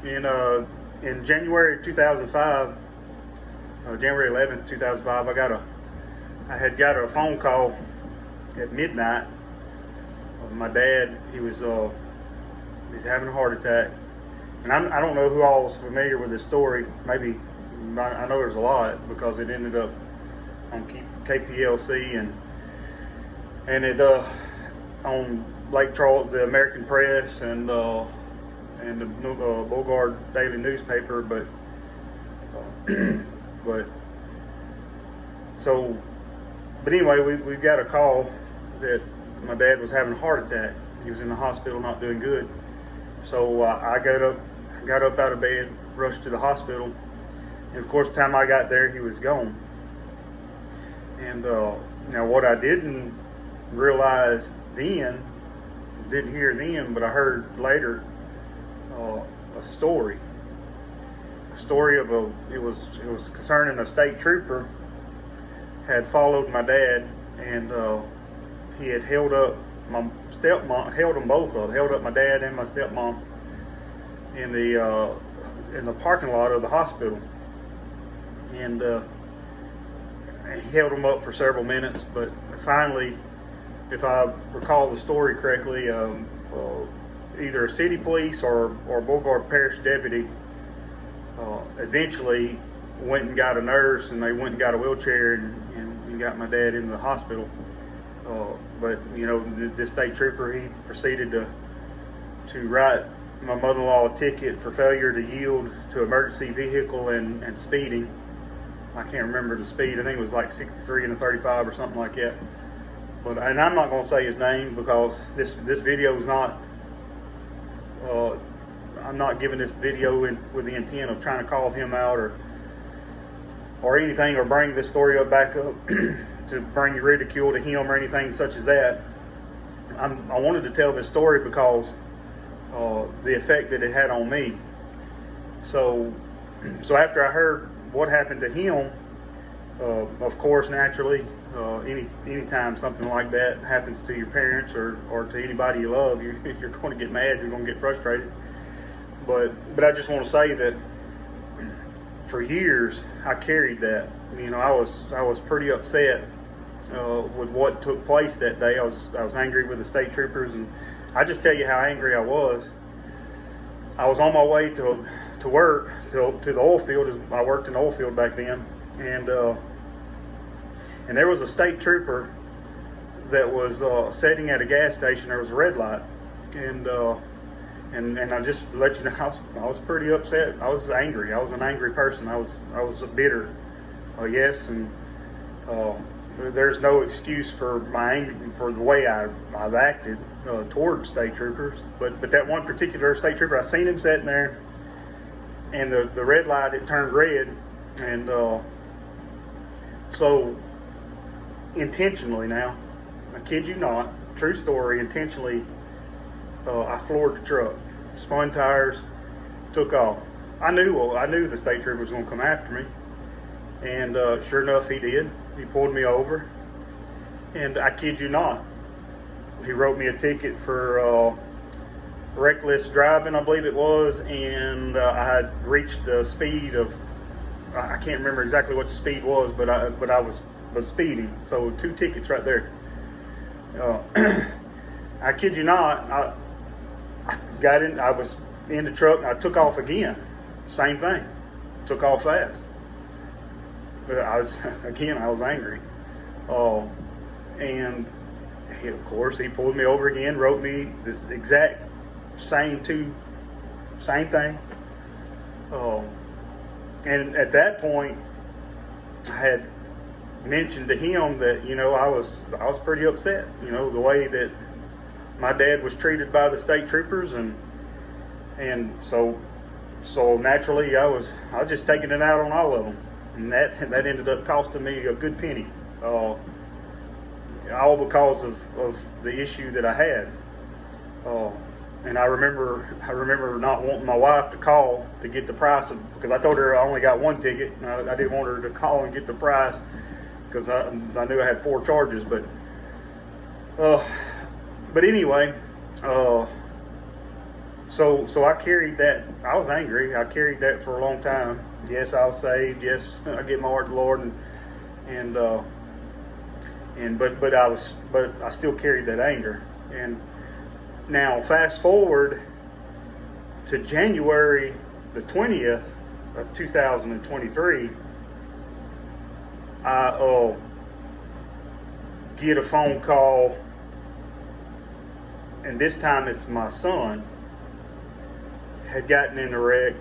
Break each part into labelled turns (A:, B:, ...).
A: in January 2005, January 11th, 2005, I had got a phone call at midnight of my dad. He's having a heart attack, and I don't know who all is familiar with this story. Maybe I know there's a lot because it ended up on KPLC and it on Lake Charles, the American Press, and the Beauregard Daily newspaper, but anyway, we've got a call that my dad was having a heart attack. He was in the hospital, not doing good. So I got up out of bed, rushed to the hospital, and of course, the time I got there, he was gone. And now, what I didn't realize then, didn't hear then, but I heard later, a story of it was concerning a state trooper had followed my dad, and he had held up my stepmom, held up my dad and my stepmom in the parking lot of the hospital, and he held them up for several minutes, but finally, if I recall the story correctly, either a city police or Beauregard Parish deputy eventually went and got a nurse, and they went and got a wheelchair and got my dad into the hospital. But this state trooper, he proceeded to write my mother-in-law a ticket for failure to yield to emergency vehicle and speeding. I can't remember the speed. I think it was like 63 and a 35 or something like that. And I'm not going to say his name because this video is not. I'm not giving this video with the intent of trying to call him out or anything, or bring this story back up to bring ridicule to him or anything such as that. I wanted to tell this story because the effect that it had on me. So after I heard what happened to him, of course, naturally, anytime something like that happens to your parents or to anybody you love, you're going to get mad, you're going to get frustrated. But I just want to say that for years I carried that. I was pretty upset with what took place that day. I was angry with the state troopers, and I just tell you how angry I was. I was on my way to work to the oil field. I worked in the oil field back then, and there was a state trooper that was sitting at a gas station. There was a red light, and I just let you know, I was pretty upset. I was angry. I was an angry person. I was bitter. Yes, and there's no excuse for my anger, for the way I've acted toward state troopers. But that one particular state trooper, I seen him sitting there, and the red light, it turned red, and so intentionally, now I kid you not, true story, intentionally, I floored the truck, spun tires, took off. I knew the state trooper was going to come after me, and sure enough, he did. He pulled me over, and I kid you not, he wrote me a ticket for reckless driving, I believe it was, and I had reached the speed of, I can't remember exactly what the speed was, but I was speeding. So 2 tickets right there. I kid you not, I got in, I was in the truck, and I took off again. Same thing. Took off fast. But I was angry. And of course, he pulled me over again, wrote me this exact same thing. And at that point, I had mentioned to him that I was pretty upset. The way that my dad was treated by the state troopers, and so naturally I was just taking it out on all of them, and that ended up costing me a good penny, all because of the issue that I had. And I remember not wanting my wife to call to get the price because I told her I only got 1 ticket. I didn't want her to call and get the price because I knew I had 4 charges. But anyway, so I carried that. I was angry. I carried that for a long time. Yes, I was saved. Yes, I get my heart to the Lord, but I still carried that anger. And now fast forward to January the 20th of 2023, I get a phone call, and this time it's my son had gotten in a wreck.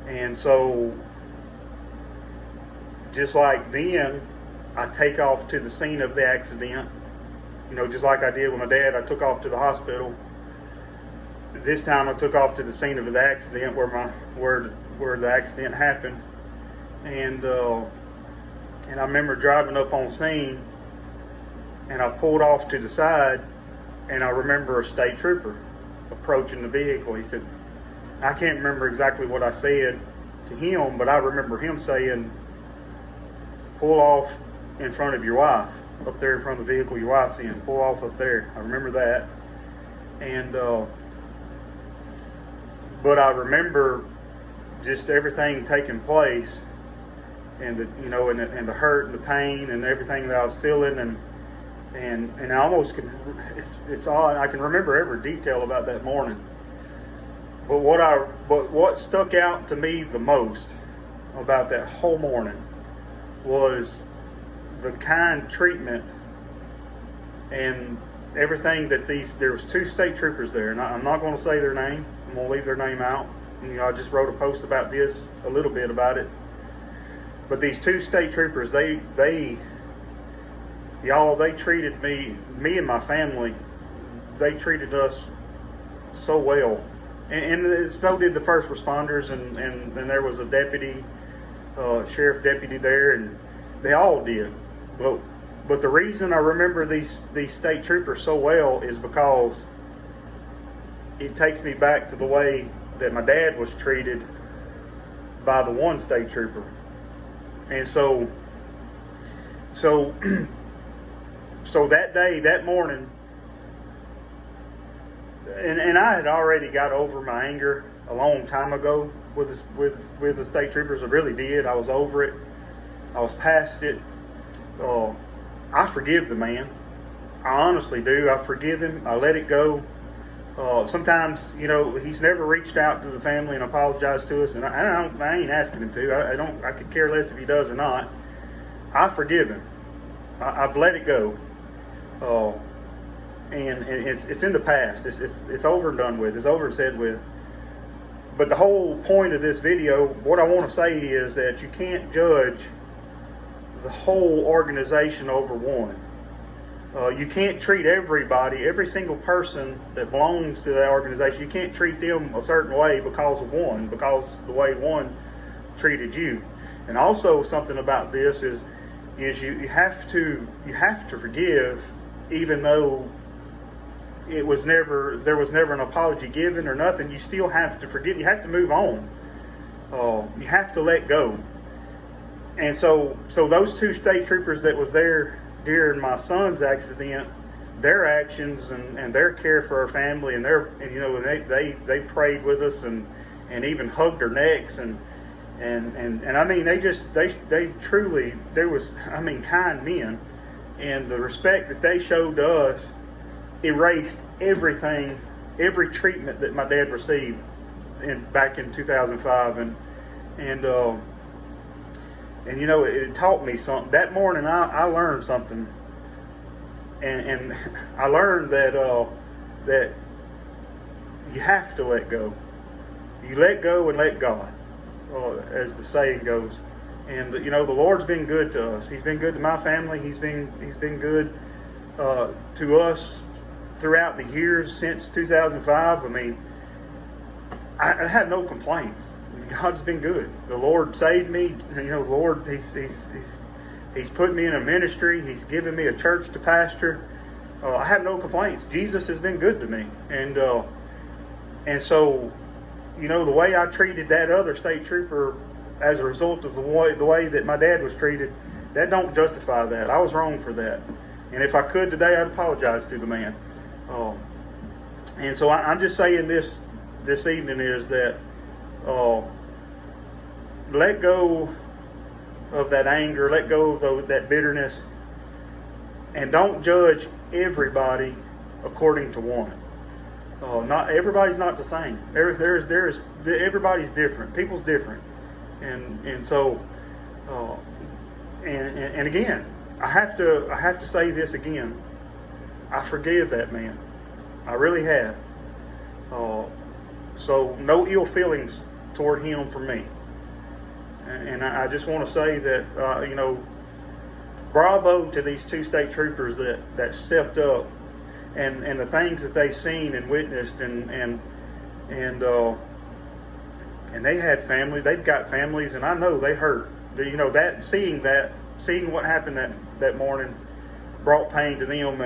A: And so just like then, I take off to the scene of the accident, just like I did with my dad. I took off to the hospital. This time I took off to the scene of the accident where the accident happened, and I remember driving up on scene, and I pulled off to the side, and I remember a state trooper approaching the vehicle. He said, I can't remember exactly what I said to him, but I remember him saying, pull off in front of your wife, up there in front of the vehicle your wife's in. Pull off up there. I remember that. And but I remember just everything taking place, and the hurt and the pain and everything that I was feeling, and I almost can. It's odd. I can remember every detail about that morning. But what stuck out to me the most about that whole morning was the kind treatment and everything that there was two state troopers there, and I'm not going to say their name. I'm going to leave their name out. I just wrote a post about this, a little bit about it. But these two state troopers, they treated me and my family, they treated us so well. And so did the first responders, and there was a deputy, sheriff deputy there, and they all did. But the reason I remember these state troopers so well is because it takes me back to the way that my dad was treated by the one state trooper. And so that day, that morning, and I had already got over my anger a long time ago with the state troopers. I really did. I was over it. I was past it. I forgive the man. I honestly do. I forgive him. I let it go. Sometimes, he's never reached out to the family and apologized to us, and I ain't asking him to. I could care less if he does or not. I forgive him. I've let it go. And it's in the past. It's over and done with. It's over and said with. But the whole point of this video, what I want to say is that you can't judge the whole organization over one. You can't treat everybody, every single person that belongs to that organization, you can't treat them a certain way because of one, because the way one treated you. And also something about this is you have to forgive, even though there was never an apology given or nothing. You still have to forgive. You have to move on. You have to let go. And so those two state troopers that was there during my son's accident, their actions and their care for our family, and they prayed with us and even hugged our necks and I mean they truly, kind men, and the respect that they showed to us erased everything, every treatment that my dad received back in 2005, and it taught me something. That morning I learned something, and I learned that you have to let go. You let go and let God, as the saying goes. And the Lord's been good to us. He's been good to my family. He's been good to us throughout the years since 2005. I have no complaints. God's been good. The Lord saved me. The Lord, He's put me in a ministry. He's given me a church to pastor. I have no complaints. Jesus has been good to me, and so, the way I treated that other state trooper as a result of the way that my dad was treated, that don't justify that. I was wrong for that, and if I could today, I'd apologize to the man. And so I'm just saying this evening is that let go of that anger, let go of that bitterness, and don't judge everybody according to one. Not everybody's not the same. Everybody's different. People's different, and so and again, I have to say this again. I forgive that man. I really have. So no ill feelings toward him from me. And I just want to say that bravo to these two state troopers that stepped up, and the things that they seen and witnessed, and they had family. They've got families, and I know they hurt. That seeing what happened that morning brought pain to them,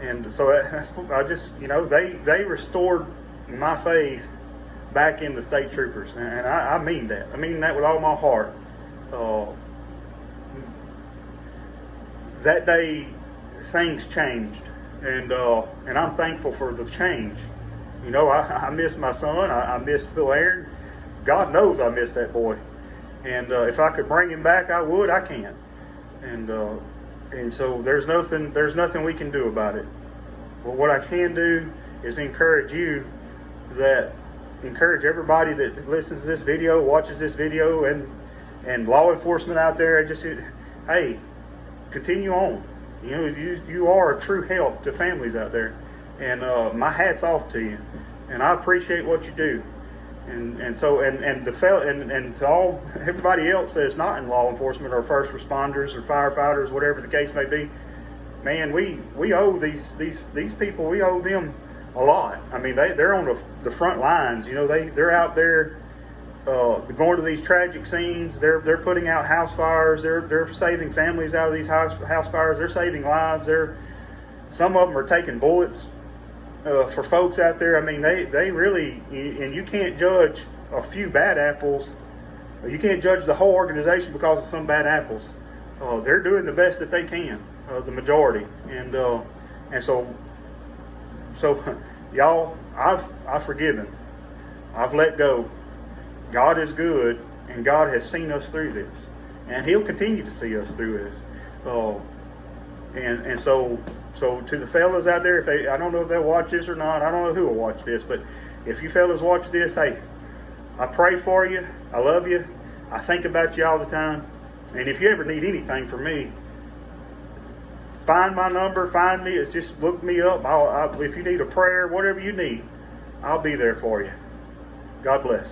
A: and so I just they restored my faith back in the state troopers, and I mean that. I mean that with all my heart. That day, things changed, and I'm thankful for the change. I miss my son. I miss Phil Aaron. God knows I miss that boy, and if I could bring him back, I would. I can't, and so there's nothing we can do about it. But what I can do is encourage everybody that listens to this video, watches this video, and law enforcement out there. Just hey, continue on. You are a true help to families out there, and my hat's off to you, and I appreciate what you do. And to all everybody else that's not in law enforcement or first responders or firefighters, whatever the case may be, man, we owe these people, we owe them a lot. I mean, they're on the front lines. They're out there going to these tragic scenes. They're putting out house fires. They're saving families out of these house fires. They're saving lives. Some of them are taking bullets for folks out there. I mean, they really, and you can't judge a few bad apples. You can't judge the whole organization because of some bad apples. They're doing the best that they can, the majority, and so y'all, I've forgiven. I've let go. God is good, and God has seen us through this, and He'll continue to see us through this. And so to the fellas out there, I don't know if they'll watch this or not. I don't know who will watch this, but if you fellas watch this, hey, I pray for you. I love you. I think about you all the time. And if you ever need anything from me, find my number. Find me. It's just look me up. If you need a prayer, whatever you need, I'll be there for you. God bless.